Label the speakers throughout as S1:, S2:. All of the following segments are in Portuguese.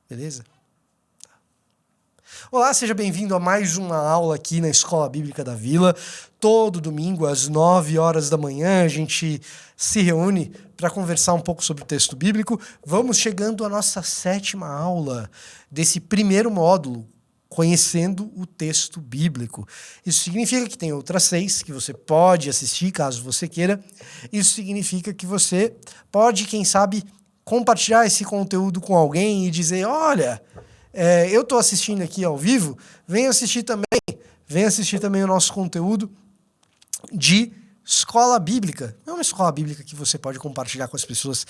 S1: Beleza? Olá, seja bem-vindo a mais uma aula aqui na Escola Bíblica da Vila. Todo domingo, às 9 horas da manhã, a gente se reúne para conversar um pouco sobre o texto bíblico. Vamos chegando à nossa 7ª aula desse primeiro módulo, conhecendo o texto bíblico. Isso significa que tem outras 6 que você pode assistir, caso você queira. Isso significa que você pode, quem sabe, compartilhar esse conteúdo com alguém e dizer, olha, eu estou assistindo aqui ao vivo, venha assistir também o nosso conteúdo de escola bíblica. É uma escola bíblica que você pode compartilhar com as pessoas.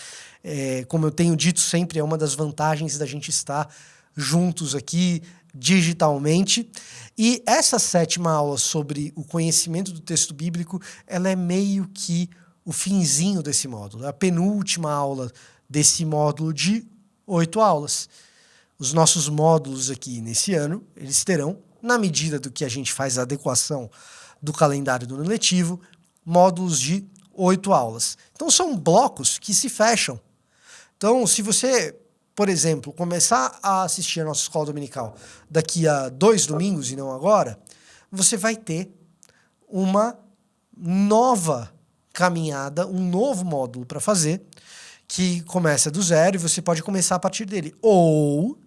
S1: Como eu tenho dito sempre, é uma das vantagens da gente estar juntos aqui digitalmente. E essa 7ª aula sobre o conhecimento do texto bíblico, ela é meio que o finzinho desse módulo. É a penúltima aula desse módulo de 8 aulas. Os nossos módulos aqui nesse ano, eles terão, na medida do que a gente faz a adequação do calendário do ano letivo, módulos de 8 aulas. Então são blocos que se fecham. Então, se você, por exemplo, começar a assistir a nossa escola dominical daqui a 2 domingos e não agora, você vai ter uma nova caminhada, um novo módulo para fazer, que começa do zero e você pode começar a partir dele. Ou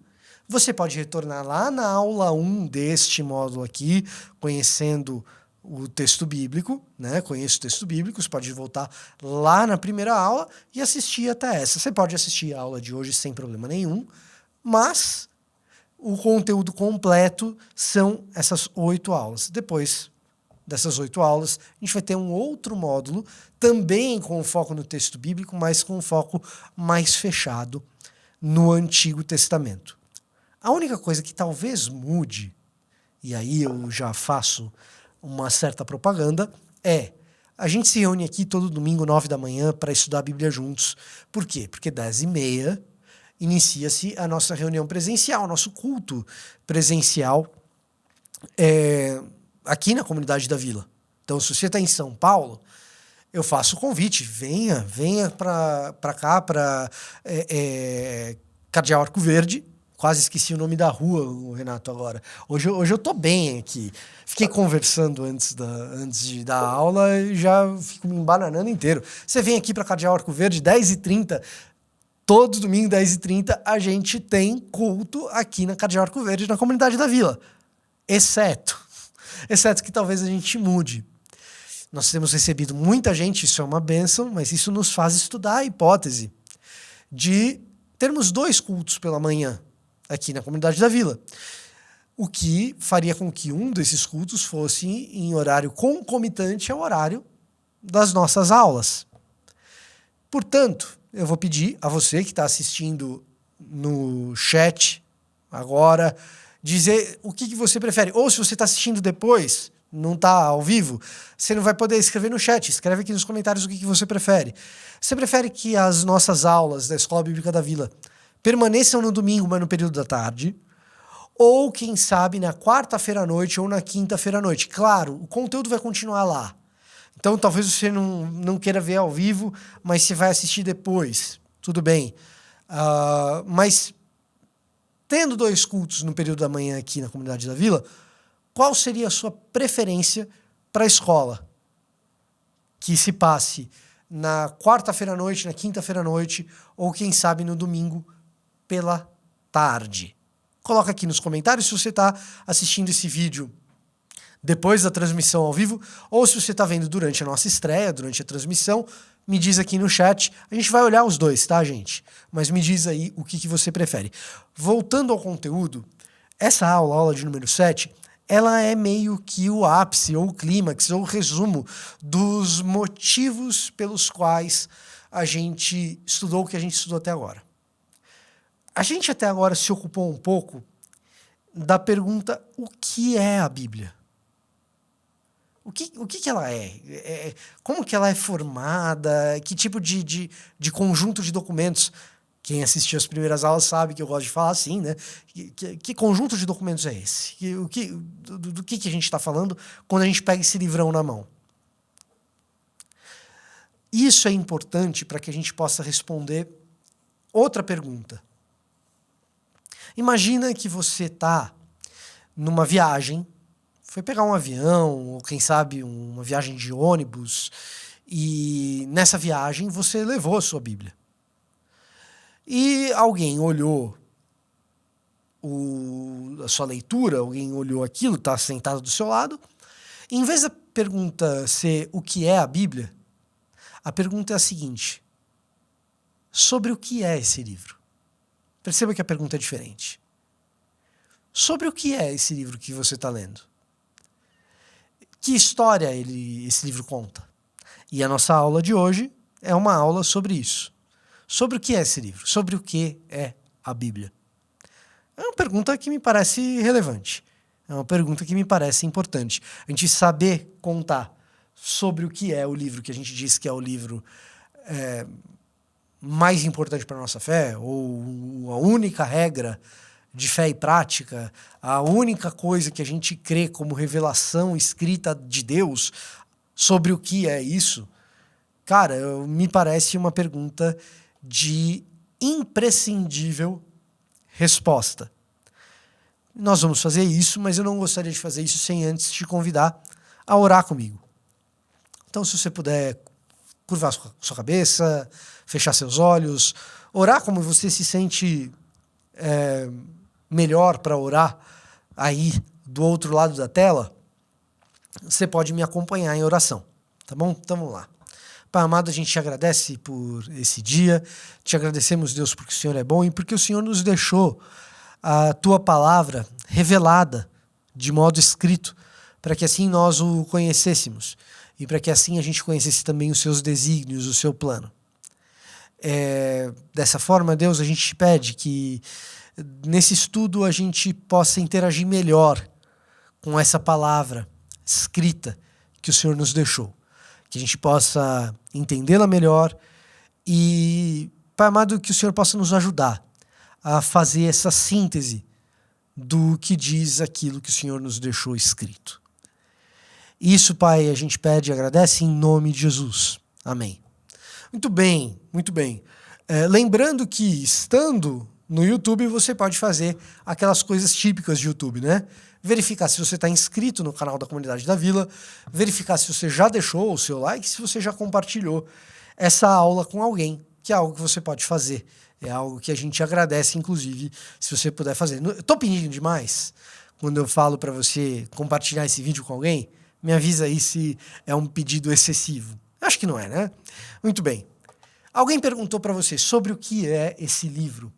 S1: você pode retornar lá na aula 1 deste módulo aqui, conhecendo o texto bíblico, né? Conheço o texto bíblico, você pode voltar lá na primeira aula e assistir até essa. Você pode assistir a aula de hoje sem problema nenhum, mas o conteúdo completo são essas 8 aulas. Depois dessas 8 aulas, a gente vai ter um outro módulo, também com foco no texto bíblico, mas com foco mais fechado no Antigo Testamento. A única coisa que talvez mude, e aí eu já faço uma certa propaganda, a gente se reúne aqui todo domingo, 9 da manhã, para estudar a Bíblia juntos. Por quê? Porque 10h30 inicia-se a nossa reunião presencial, nosso culto presencial aqui na comunidade da Vila. Então, se você está em São Paulo, eu faço o convite, venha para cá, para Cardeal Arco Verde. Quase esqueci o nome da rua, Renato, agora. Hoje eu tô bem aqui. Fiquei conversando antes de dar aula e já fico me embananando inteiro. Você vem aqui para Cardeal Arco Verde, 10h30, todo domingo, 10h30, a gente tem culto aqui na Cardeal Arco Verde, na comunidade da Vila. Exceto que talvez a gente mude. Nós temos recebido muita gente, isso é uma bênção, mas isso nos faz estudar a hipótese de termos 2 cultos pela manhã aqui na comunidade da Vila, o que faria com que um desses cultos fosse em horário concomitante ao horário das nossas aulas. Portanto, eu vou pedir a você que está assistindo no chat agora, dizer o que você prefere. Ou se você está assistindo depois, não está ao vivo, você não vai poder escrever no chat. Escreve aqui nos comentários o que você prefere. Você prefere que as nossas aulas da Escola Bíblica da Vila permaneçam no domingo, mas no período da tarde, ou, quem sabe, na quarta-feira à noite ou na quinta-feira à noite? Claro, o conteúdo vai continuar lá. Então, talvez você não queira ver ao vivo, mas você vai assistir depois. Tudo bem. Mas, tendo 2 cultos no período da manhã aqui na comunidade da Vila, qual seria a sua preferência para a escola? Que se passe na quarta-feira à noite, na quinta-feira à noite, ou, quem sabe, no domingo pela tarde. Coloca aqui nos comentários se você está assistindo esse vídeo depois da transmissão ao vivo, ou se você está vendo durante a nossa estreia, durante a transmissão, me diz aqui no chat. A gente vai olhar os 2, tá, gente? Mas me diz aí o que você prefere. Voltando ao conteúdo, essa aula, a aula de número 7, ela é meio que o ápice, ou o clímax, ou o resumo dos motivos pelos quais a gente estudou o que a gente estudou até agora. A gente até agora se ocupou um pouco da pergunta: o que é a Bíblia? O que ela é? Como que ela é formada? Que tipo de conjunto de documentos? Quem assistiu as primeiras aulas sabe que eu gosto de falar assim, né? Que conjunto de documentos é esse? Do que a gente está falando quando a gente pega esse livrão na mão? Isso é importante para que a gente possa responder outra pergunta. Imagina que você está numa viagem, foi pegar um avião, ou quem sabe uma viagem de ônibus, e nessa viagem você levou a sua Bíblia. E alguém olhou a sua leitura, alguém olhou aquilo, está sentado do seu lado, e em vez da pergunta ser o que é a Bíblia, a pergunta é a seguinte: sobre o que é esse livro? Perceba que a pergunta é diferente. Sobre o que é esse livro que você está lendo? Que história esse livro conta? E a nossa aula de hoje é uma aula sobre isso. Sobre o que é esse livro? Sobre o que é a Bíblia? É uma pergunta que me parece relevante. É uma pergunta que me parece importante. A gente saber contar sobre o que é o livro que a gente diz que é o livro mais importante para a nossa fé, ou a única regra de fé e prática, a única coisa que a gente crê como revelação escrita de Deus, sobre o que é isso, cara, me parece uma pergunta de imprescindível resposta. Nós vamos fazer isso, mas eu não gostaria de fazer isso sem antes te convidar a orar comigo. Então, se você puder curvar sua cabeça, fechar seus olhos, orar como você se sente melhor para orar aí do outro lado da tela, você pode me acompanhar em oração, tá bom? Então vamos lá. Pai amado, a gente te agradece por esse dia, te agradecemos, Deus, porque o Senhor é bom e porque o Senhor nos deixou a tua palavra revelada de modo escrito, para que assim nós o conhecêssemos e para que assim a gente conhecesse também os seus desígnios, o seu plano. Dessa forma, Deus, a gente te pede que nesse estudo a gente possa interagir melhor com essa palavra escrita que o Senhor nos deixou. Que a gente possa entendê-la melhor e, Pai amado, que o Senhor possa nos ajudar a fazer essa síntese do que diz aquilo que o Senhor nos deixou escrito. Isso, Pai, a gente pede e agradece em nome de Jesus. Amém. Muito bem, muito bem. Lembrando que, estando no YouTube, você pode fazer aquelas coisas típicas de YouTube, né? Verificar se você está inscrito no canal da Comunidade da Vila, verificar se você já deixou o seu like, se você já compartilhou essa aula com alguém, que é algo que você pode fazer. É algo que a gente agradece, inclusive, se você puder fazer. Eu estou pedindo demais quando eu falo para você compartilhar esse vídeo com alguém? Me avisa aí se é um pedido excessivo. Acho que não é, né? Muito bem. Alguém perguntou para você sobre o que é esse livro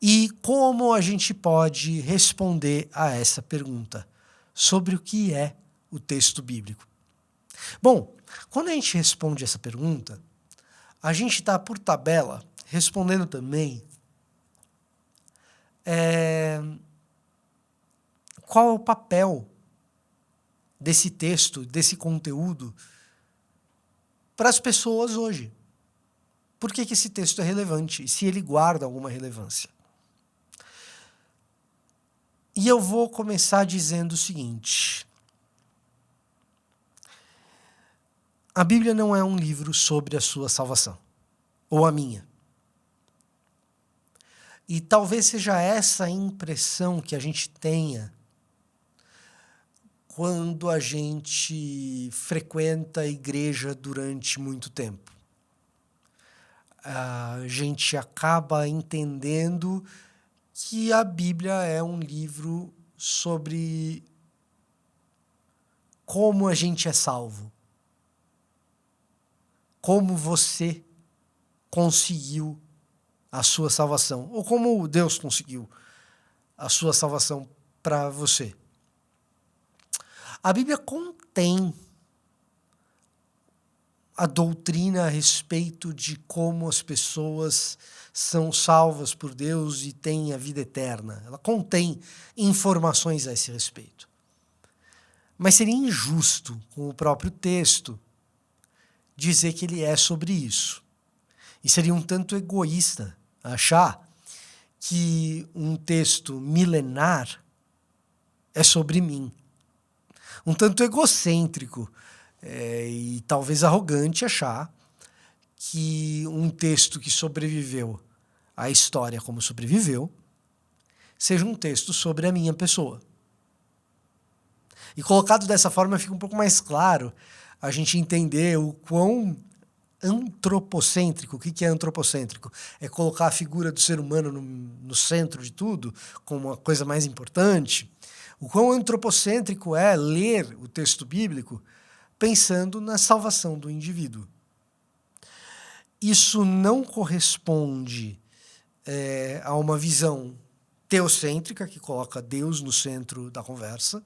S1: e como a gente pode responder a essa pergunta sobre o que é o texto bíblico. Bom, quando a gente responde essa pergunta, a gente está, por tabela, respondendo também qual é o papel desse texto, desse conteúdo para as pessoas hoje. Por que esse texto é relevante e se ele guarda alguma relevância? E eu vou começar dizendo o seguinte: a Bíblia não é um livro sobre a sua salvação, ou a minha. E talvez seja essa a impressão que a gente tenha quando a gente frequenta a igreja durante muito tempo. A gente acaba entendendo que a Bíblia é um livro sobre como a gente é salvo. Como você conseguiu a sua salvação, ou como Deus conseguiu a sua salvação para você. A Bíblia contém a doutrina a respeito de como as pessoas são salvas por Deus e têm a vida eterna. Ela contém informações a esse respeito. Mas seria injusto, com o próprio texto, dizer que ele é sobre isso. E seria um tanto egoísta achar que um texto milenar é sobre mim. Um tanto egocêntrico e talvez arrogante achar que um texto que sobreviveu à história como sobreviveu seja um texto sobre a minha pessoa. E colocado dessa forma fica um pouco mais claro a gente entender o quão antropocêntrico. O que é antropocêntrico? É colocar a figura do ser humano no centro de tudo, como a coisa mais importante. O quão antropocêntrico é ler o texto bíblico pensando na salvação do indivíduo. Isso não corresponde a uma visão teocêntrica, que coloca Deus no centro da conversa.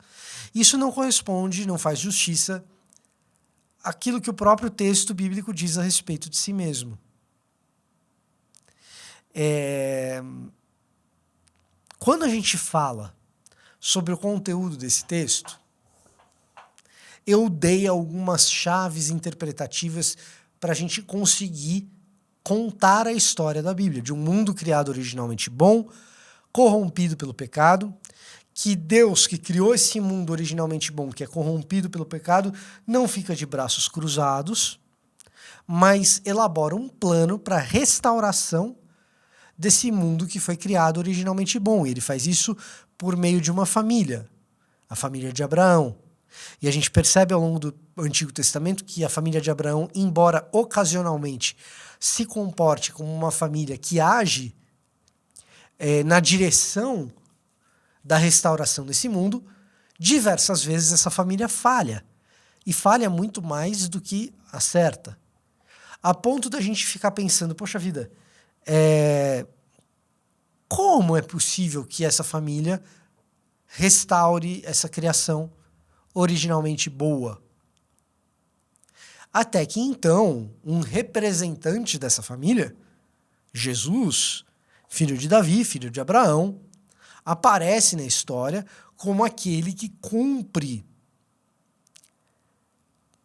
S1: Isso não corresponde, não faz justiça àquilo que o próprio texto bíblico diz a respeito de si mesmo. Quando a gente fala sobre o conteúdo desse texto, eu dei algumas chaves interpretativas para a gente conseguir contar a história da Bíblia, de um mundo criado originalmente bom, corrompido pelo pecado, que Deus, que criou esse mundo originalmente bom, que é corrompido pelo pecado, não fica de braços cruzados, mas elabora um plano para a restauração desse mundo que foi criado originalmente bom. E ele faz isso por meio de uma família, a família de Abraão. E a gente percebe ao longo do Antigo Testamento que a família de Abraão, embora ocasionalmente se comporte como uma família que age na direção da restauração desse mundo, diversas vezes essa família falha. E falha muito mais do que acerta. A ponto da gente ficar pensando, poxa vida, como é possível que essa família restaure essa criação originalmente boa? Até que então, um representante dessa família, Jesus, filho de Davi, filho de Abraão, aparece na história como aquele que cumpre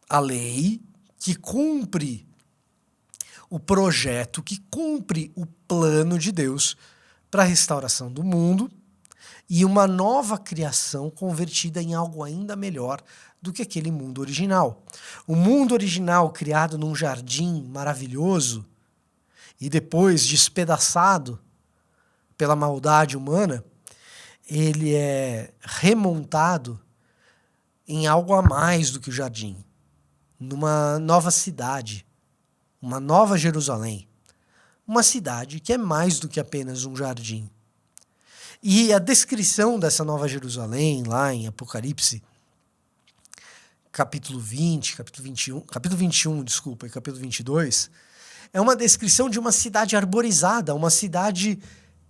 S1: a lei, que cumpre o projeto, que cumpre o plano de Deus para a restauração do mundo e uma nova criação convertida em algo ainda melhor do que aquele mundo original. O mundo original, criado num jardim maravilhoso e depois despedaçado pela maldade humana, ele é remontado em algo a mais do que o jardim, numa nova cidade, uma nova Jerusalém, uma cidade que é mais do que apenas um jardim. E a descrição dessa nova Jerusalém, lá em Apocalipse, capítulo 20, capítulo 21, desculpa, e capítulo 22, é uma descrição de uma cidade arborizada, uma cidade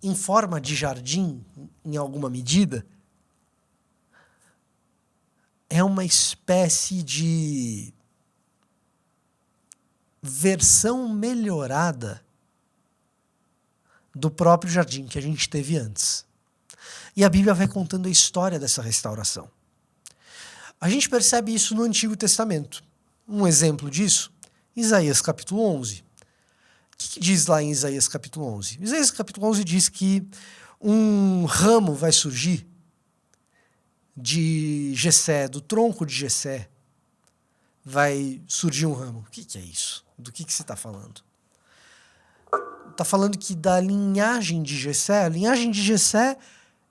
S1: em forma de jardim, em alguma medida. É uma espécie de versão melhorada do próprio jardim que a gente teve antes. E a Bíblia vai contando a história dessa restauração. A gente percebe isso no Antigo Testamento. Um exemplo disso, Isaías capítulo 11. O que diz lá em Isaías capítulo 11? Isaías capítulo 11 diz que um ramo vai surgir de Jessé, do tronco de Jessé, vai surgir um ramo. O que é isso? Do que você está falando? Está falando que da linhagem de Jessé, a linhagem de Jessé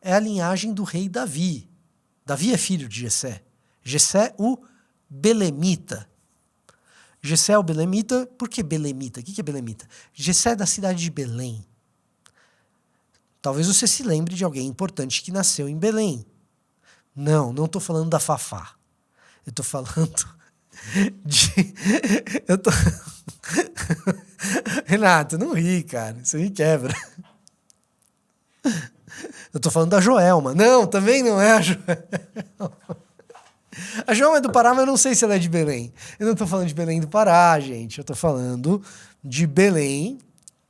S1: é a linhagem do rei Davi. Davi é filho de Jessé. Jessé o Belemita. Jessé o Belemita, por que Belemita? O que é Belemita? Jessé é da cidade de Belém. Talvez você se lembre de alguém importante que nasceu em Belém. Não estou falando da Fafá. Eu estou falando de... Renato, não ri, cara. Você me quebra. Eu estou falando da Joelma. Não, também não é a Joelma. A Joelma é do Pará, mas eu não sei se ela é de Belém. Eu não estou falando de Belém do Pará, gente. Eu estou falando de Belém,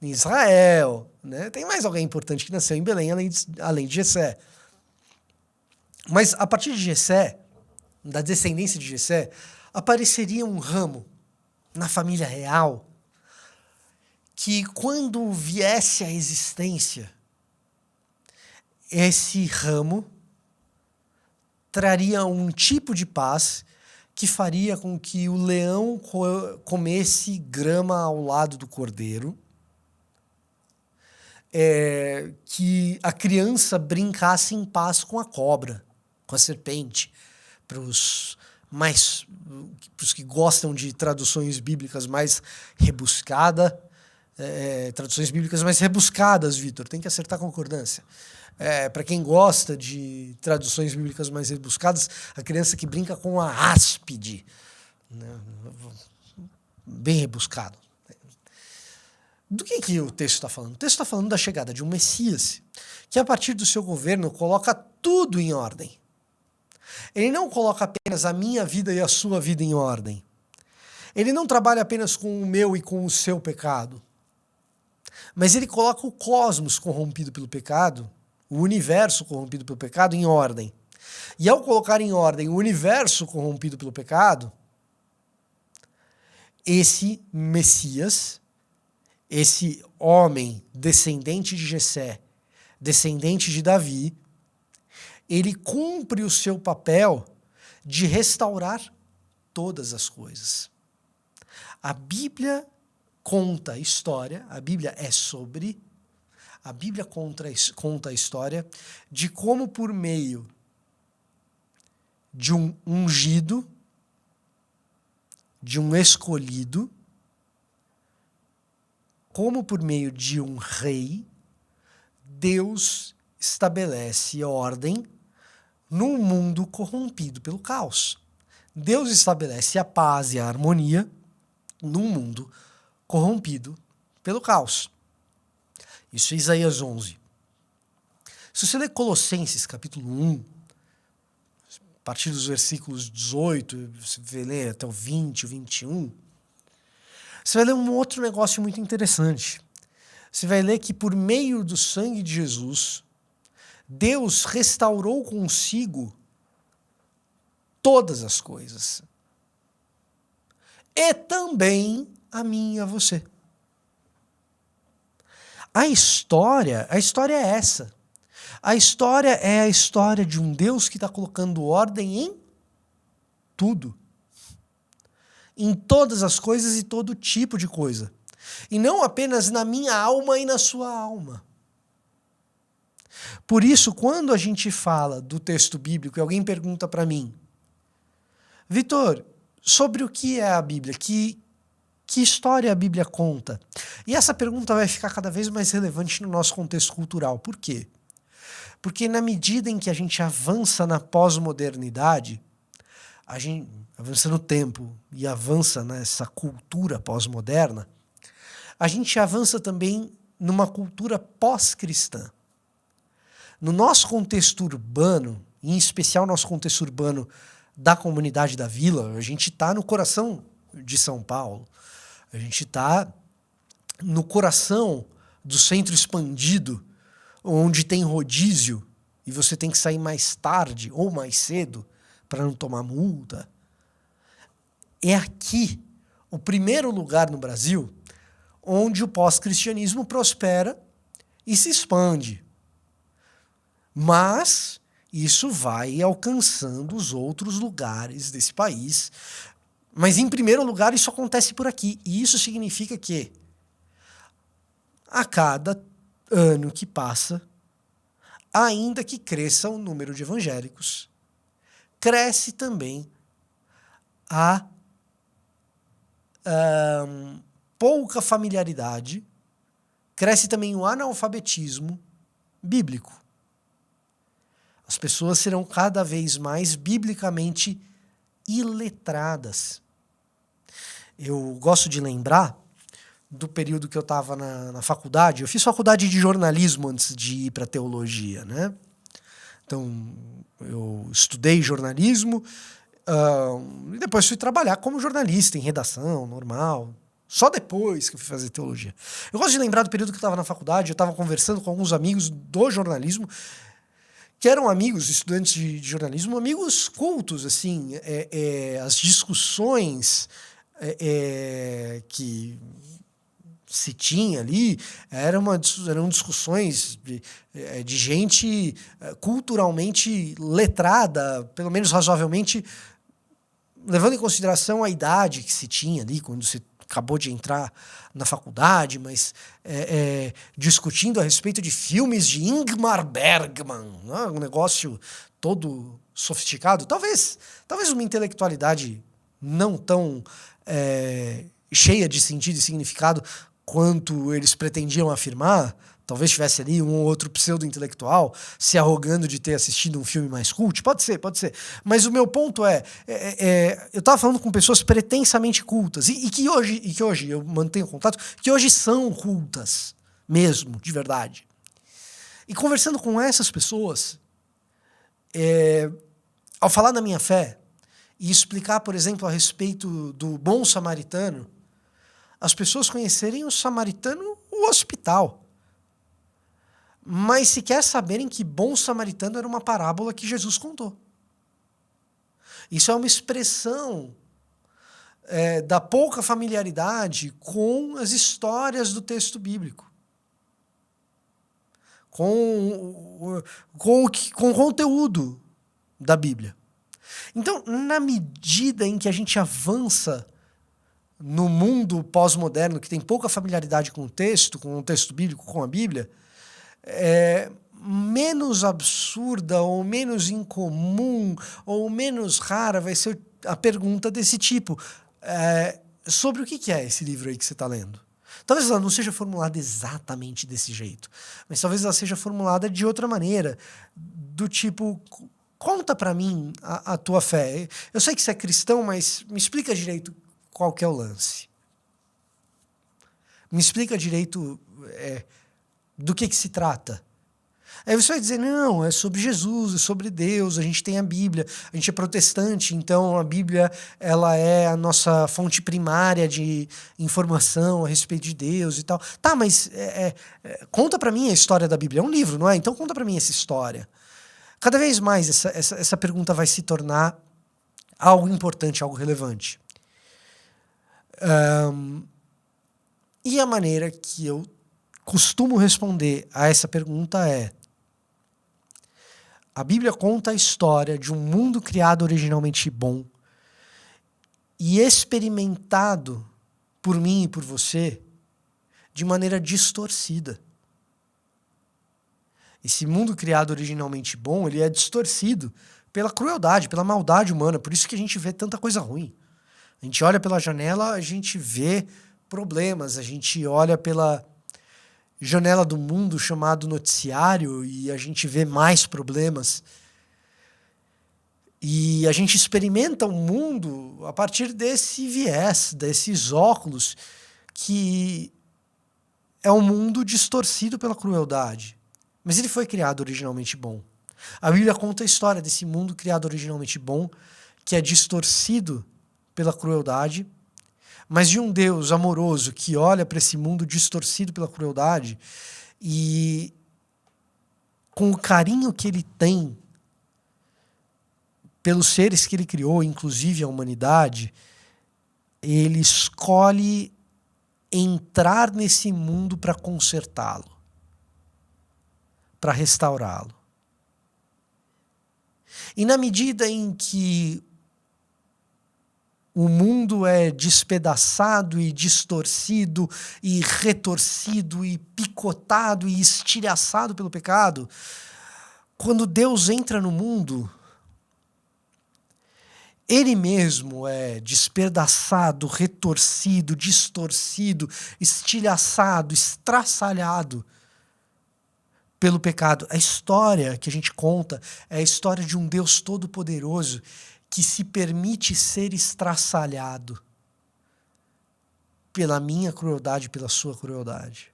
S1: em Israel. Né? Tem mais alguém importante que nasceu em Belém, além de Jessé. Mas a partir de Jessé, da descendência de Jessé, apareceria um ramo na família real que, quando viesse à existência, esse ramo traria um tipo de paz que faria com que o leão comesse grama ao lado do cordeiro que a criança brincasse em paz com a cobra, com a serpente. Para os que gostam de traduções bíblicas mais rebuscadas, Vitor, tem que acertar a concordância. Para quem gosta de traduções bíblicas mais rebuscadas, a criança que brinca com a áspide, né? Bem rebuscado. Do que o texto está falando? O texto está falando da chegada de um Messias que, a partir do seu governo, coloca tudo em ordem. Ele não coloca apenas a minha vida e a sua vida em ordem. Ele não trabalha apenas com o meu e com o seu pecado. Mas ele coloca o cosmos corrompido pelo pecado, o universo corrompido pelo pecado, em ordem. E ao colocar em ordem o universo corrompido pelo pecado, esse Messias, esse homem descendente de Jessé, descendente de Davi, ele cumpre o seu papel de restaurar todas as coisas. A Bíblia conta a história, a Bíblia conta a história de como, por meio de um ungido, de um escolhido, como por meio de um rei, Deus estabelece ordem num mundo corrompido pelo caos. Deus estabelece a paz e a harmonia num mundo corrompido pelo caos. Isso é Isaías 11. Se você ler Colossenses, capítulo 1, a partir dos versículos 18, você vai ler até o 20, o 21, você vai ler um outro negócio muito interessante. Você vai ler que, por meio do sangue de Jesus, Deus restaurou consigo todas as coisas. E também a mim e a você. A história é essa. A história é a história de um Deus que está colocando ordem em tudo. Em todas as coisas e todo tipo de coisa. E não apenas na minha alma e na sua alma. Por isso, quando a gente fala do texto bíblico e alguém pergunta para mim, Vitor, sobre o que é a Bíblia? Que história a Bíblia conta? E essa pergunta vai ficar cada vez mais relevante no nosso contexto cultural. Por quê? Porque na medida em que a gente avança na pós-modernidade, a gente avança no tempo e avança nessa cultura pós-moderna, a gente avança também numa cultura pós-cristã. No nosso contexto urbano, em especial nosso contexto urbano da comunidade da Vila, a gente está no coração de São Paulo, a gente está no coração do centro expandido, onde tem rodízio e você tem que sair mais tarde ou mais cedo para não tomar multa. É aqui o primeiro lugar no Brasil onde o pós-cristianismo prospera e se expande. Mas isso vai alcançando os outros lugares desse país. Mas, em primeiro lugar, isso acontece por aqui. E isso significa que, a cada ano que passa, ainda que cresça o número de evangélicos, cresce também a pouca familiaridade, cresce também o analfabetismo bíblico. As pessoas serão cada vez mais biblicamente iletradas. Eu gosto de lembrar do período que eu estava na faculdade. Eu fiz faculdade de jornalismo antes de ir para teologia, né? Então, eu estudei jornalismo e depois fui trabalhar como jornalista em redação, normal. Só depois que eu fui fazer teologia. Eu gosto de lembrar do período que eu estava na faculdade. Eu estava conversando com alguns amigos do jornalismo, que eram amigos, estudantes de jornalismo, amigos cultos, assim. As discussões que se tinha ali eram discussões de gente culturalmente letrada, pelo menos razoavelmente, levando em consideração a idade que se tinha ali, quando se acabou de entrar na faculdade, mas discutindo a respeito de filmes de Ingmar Bergman, né? Um negócio todo sofisticado. Talvez uma intelectualidade não tão cheia de sentido e significado quanto eles pretendiam afirmar. Talvez tivesse ali um ou outro pseudo-intelectual se arrogando de ter assistido um filme mais cult. Pode ser. Mas o meu ponto eu estava falando com pessoas pretensamente cultas e que hoje eu mantenho contato, que hoje são cultas mesmo, de verdade. E conversando com essas pessoas, ao falar da minha fé e explicar, por exemplo, a respeito do bom samaritano, as pessoas conhecerem o samaritano, o hospital. Mas sequer saberem que bom samaritano era uma parábola que Jesus contou. Isso é uma expressão da pouca familiaridade com as histórias do texto bíblico. Com o conteúdo da Bíblia. Então, na medida em que a gente avança no mundo pós-moderno, que tem pouca familiaridade com o texto bíblico, com a Bíblia, menos absurda ou menos incomum ou menos rara vai ser a pergunta desse tipo. Sobre o que é esse livro aí que você está lendo? Talvez ela não seja formulada exatamente desse jeito, mas talvez ela seja formulada de outra maneira, do tipo, conta pra mim a tua fé. Eu sei que você é cristão, mas me explica direito qual que é o lance. Me explica direito do que se trata. Aí você vai dizer, não, é sobre Jesus, é sobre Deus, a gente tem a Bíblia, a gente é protestante, então a Bíblia ela é a nossa fonte primária de informação a respeito de Deus e tal. Tá, mas conta pra mim a história da Bíblia. É um livro, não é? Então conta pra mim essa história. Cada vez mais essa pergunta vai se tornar algo importante, algo relevante. E a maneira que eu costumo responder a essa pergunta é: a Bíblia conta a história de um mundo criado originalmente bom e experimentado por mim e por você de maneira distorcida. Esse mundo criado originalmente bom, ele é distorcido pela crueldade, pela maldade humana. Por isso que a gente vê tanta coisa ruim. A gente olha pela janela, a gente vê problemas. A gente olha pela janela do mundo chamado noticiário e a gente vê mais problemas. E a gente experimenta o mundo a partir desse viés, desses óculos, que é um mundo distorcido pela crueldade. Mas ele foi criado originalmente bom. A Bíblia conta a história desse mundo criado originalmente bom, que é distorcido pela crueldade, mas de um Deus amoroso que olha para esse mundo distorcido pela crueldade e, com o carinho que ele tem pelos seres que ele criou, inclusive a humanidade, ele escolhe entrar nesse mundo para consertá-lo, para restaurá-lo. E na medida em que o mundo é despedaçado e distorcido e retorcido e picotado e estilhaçado pelo pecado, quando Deus entra no mundo, ele mesmo é despedaçado, retorcido, distorcido, estilhaçado, estraçalhado pelo pecado. A história que a gente conta é a história de um Deus todo-poderoso que se permite ser estraçalhado pela minha crueldade, pela sua crueldade.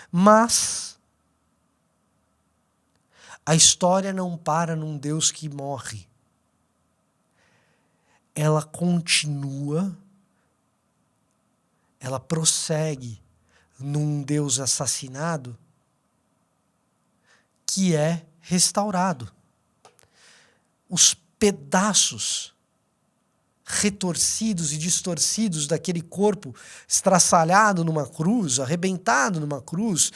S1: Mas a história não para num Deus que morre. Ela continua, ela prossegue num Deus assassinado que é restaurado. Os pedaços retorcidos e distorcidos daquele corpo estraçalhado numa cruz, arrebentado numa cruz,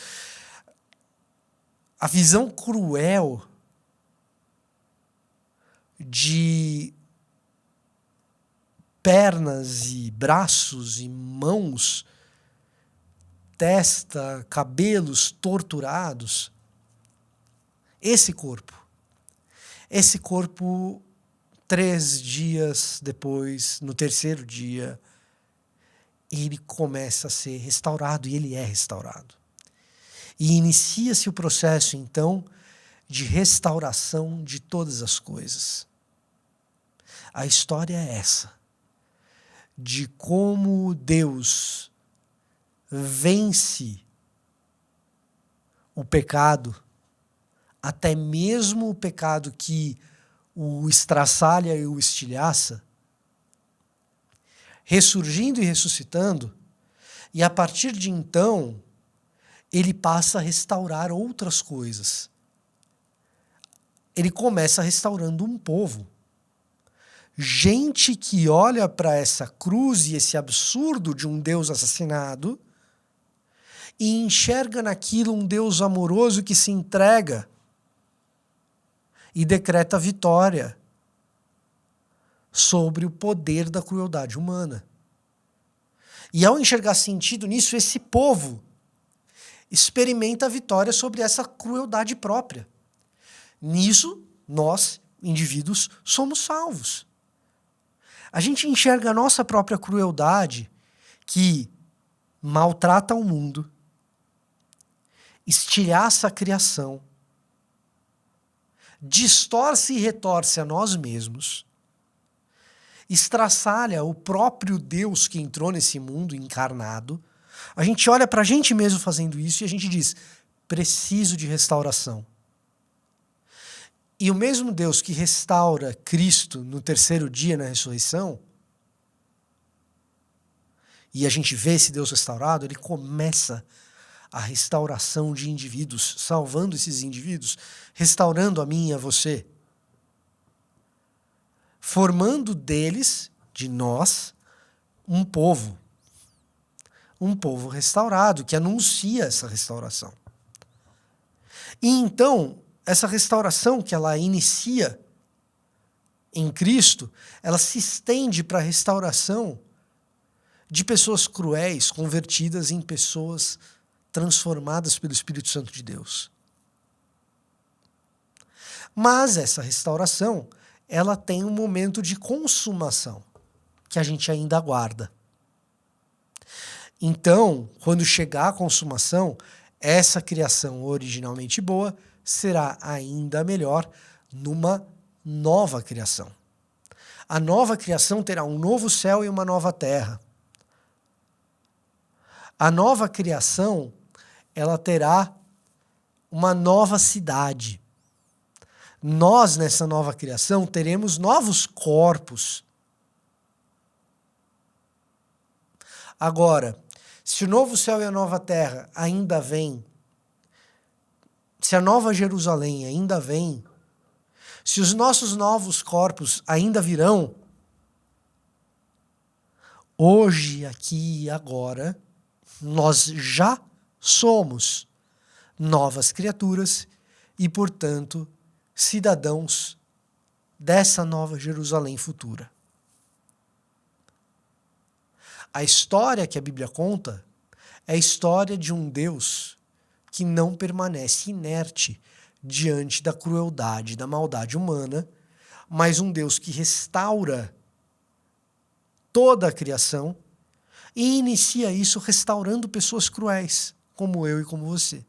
S1: a visão cruel de pernas e braços e mãos, testa, cabelos torturados. Esse corpo, 3 dias depois, no terceiro dia, ele começa a ser restaurado, e ele é restaurado. E inicia-se o processo, então, de restauração de todas as coisas. A história é essa, de como Deus vence o pecado, até mesmo o pecado que o estraçalha e o estilhaça, ressurgindo e ressuscitando, e a partir de então, ele passa a restaurar outras coisas. Ele começa restaurando um povo. Gente que olha para essa cruz e esse absurdo de um Deus assassinado e enxerga naquilo um Deus amoroso que se entrega e decreta vitória sobre o poder da crueldade humana. E ao enxergar sentido nisso, esse povo experimenta a vitória sobre essa crueldade própria. Nisso, nós, indivíduos, somos salvos. A gente enxerga a nossa própria crueldade, que maltrata o mundo, estilhaça a criação, distorce e retorce a nós mesmos, estraçalha o próprio Deus que entrou nesse mundo encarnado. A gente olha para a gente mesmo fazendo isso e a gente diz, preciso de restauração. E o mesmo Deus que restaura Cristo no terceiro dia na ressurreição, e a gente vê esse Deus restaurado, ele começa a restauração de indivíduos, salvando esses indivíduos, restaurando a mim e a você, formando deles, de nós, um povo restaurado, que anuncia essa restauração. E então, essa restauração que ela inicia em Cristo, ela se estende para a restauração de pessoas cruéis, convertidas em pessoas transformadas pelo Espírito Santo de Deus. Mas essa restauração, ela tem um momento de consumação, que a gente ainda aguarda. Então, quando chegar a consumação, essa criação originalmente boa será ainda melhor numa nova criação. A nova criação terá um novo céu e uma nova terra. A nova criação, ela terá uma nova cidade. Nós, nessa nova criação, teremos novos corpos. Agora, se o novo céu e a nova terra ainda vêm, se a nova Jerusalém ainda vem, se os nossos novos corpos ainda virão, hoje, aqui e agora, nós já somos novas criaturas e, portanto, cidadãos dessa nova Jerusalém futura. A história que a Bíblia conta é a história de um Deus que não permanece inerte diante da crueldade, da maldade humana, mas um Deus que restaura toda a criação e inicia isso restaurando pessoas cruéis, como eu e como você.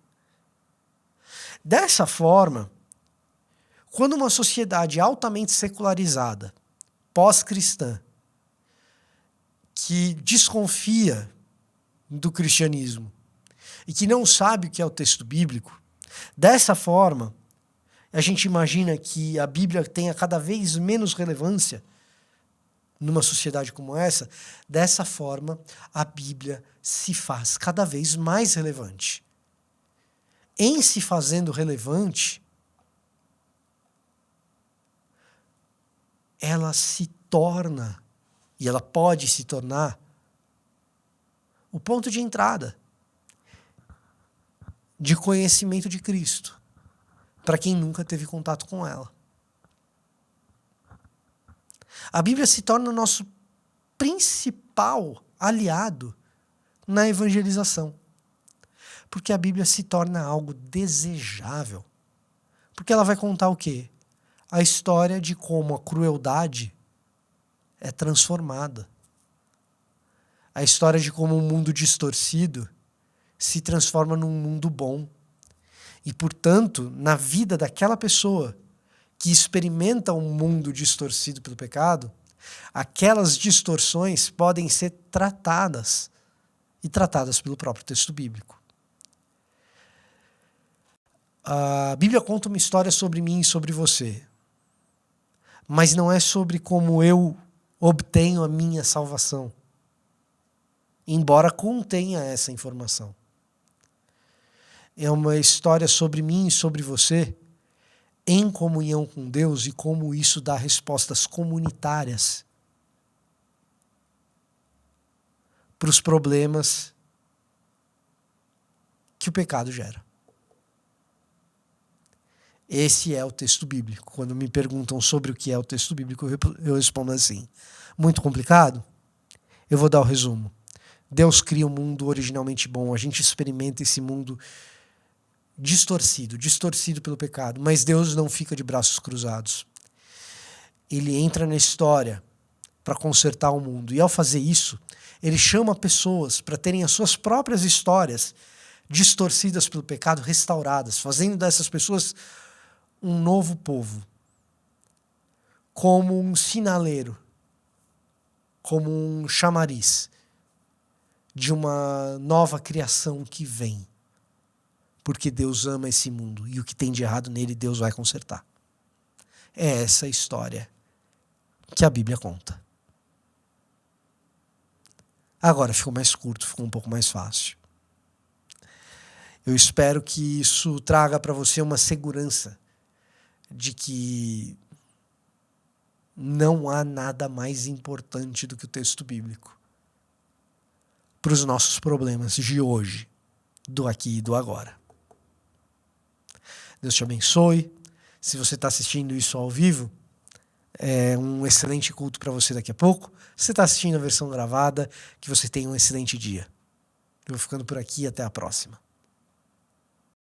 S1: Dessa forma, quando uma sociedade altamente secularizada, pós-cristã, que desconfia do cristianismo e que não sabe o que é o texto bíblico, dessa forma, a gente imagina que a Bíblia tenha cada vez menos relevância numa sociedade como essa. Dessa forma, a Bíblia se faz cada vez mais relevante. Em se fazendo relevante, ela se torna, e ela pode se tornar, o ponto de entrada de conhecimento de Cristo, para quem nunca teve contato com ela. A Bíblia se torna o nosso principal aliado na evangelização. Porque a Bíblia se torna algo desejável. Porque ela vai contar o quê? A história de como a crueldade é transformada. A história de como um mundo distorcido se transforma num mundo bom. E, portanto, na vida daquela pessoa que experimenta um mundo distorcido pelo pecado, aquelas distorções podem ser tratadas, e tratadas pelo próprio texto bíblico. A Bíblia conta uma história sobre mim e sobre você, mas não é sobre como eu obtenho a minha salvação, embora contenha essa informação. É uma história sobre mim e sobre você, em comunhão com Deus, e como isso dá respostas comunitárias para os problemas que o pecado gera. Esse é o texto bíblico. Quando me perguntam sobre o que é o texto bíblico, eu respondo assim: muito complicado? Eu vou dar o resumo. Deus cria um mundo originalmente bom, a gente experimenta esse mundo distorcido pelo pecado, mas Deus não fica de braços cruzados. Ele entra na história para consertar o mundo, e ao fazer isso, ele chama pessoas para terem as suas próprias histórias distorcidas pelo pecado restauradas, fazendo dessas pessoas um novo povo, como um sinaleiro, como um chamariz de uma nova criação que vem. Porque Deus ama esse mundo e o que tem de errado nele Deus vai consertar. É essa história que a Bíblia conta. Agora ficou mais curto, ficou um pouco mais fácil. Eu espero que isso traga para você uma segurança de que não há nada mais importante do que o texto bíblico para os nossos problemas de hoje, do aqui e do agora. Deus te abençoe. Se você está assistindo isso ao vivo, é um excelente culto para você daqui a pouco. Se você está assistindo a versão gravada, que você tenha um excelente dia. Eu vou ficando por aqui, até a próxima.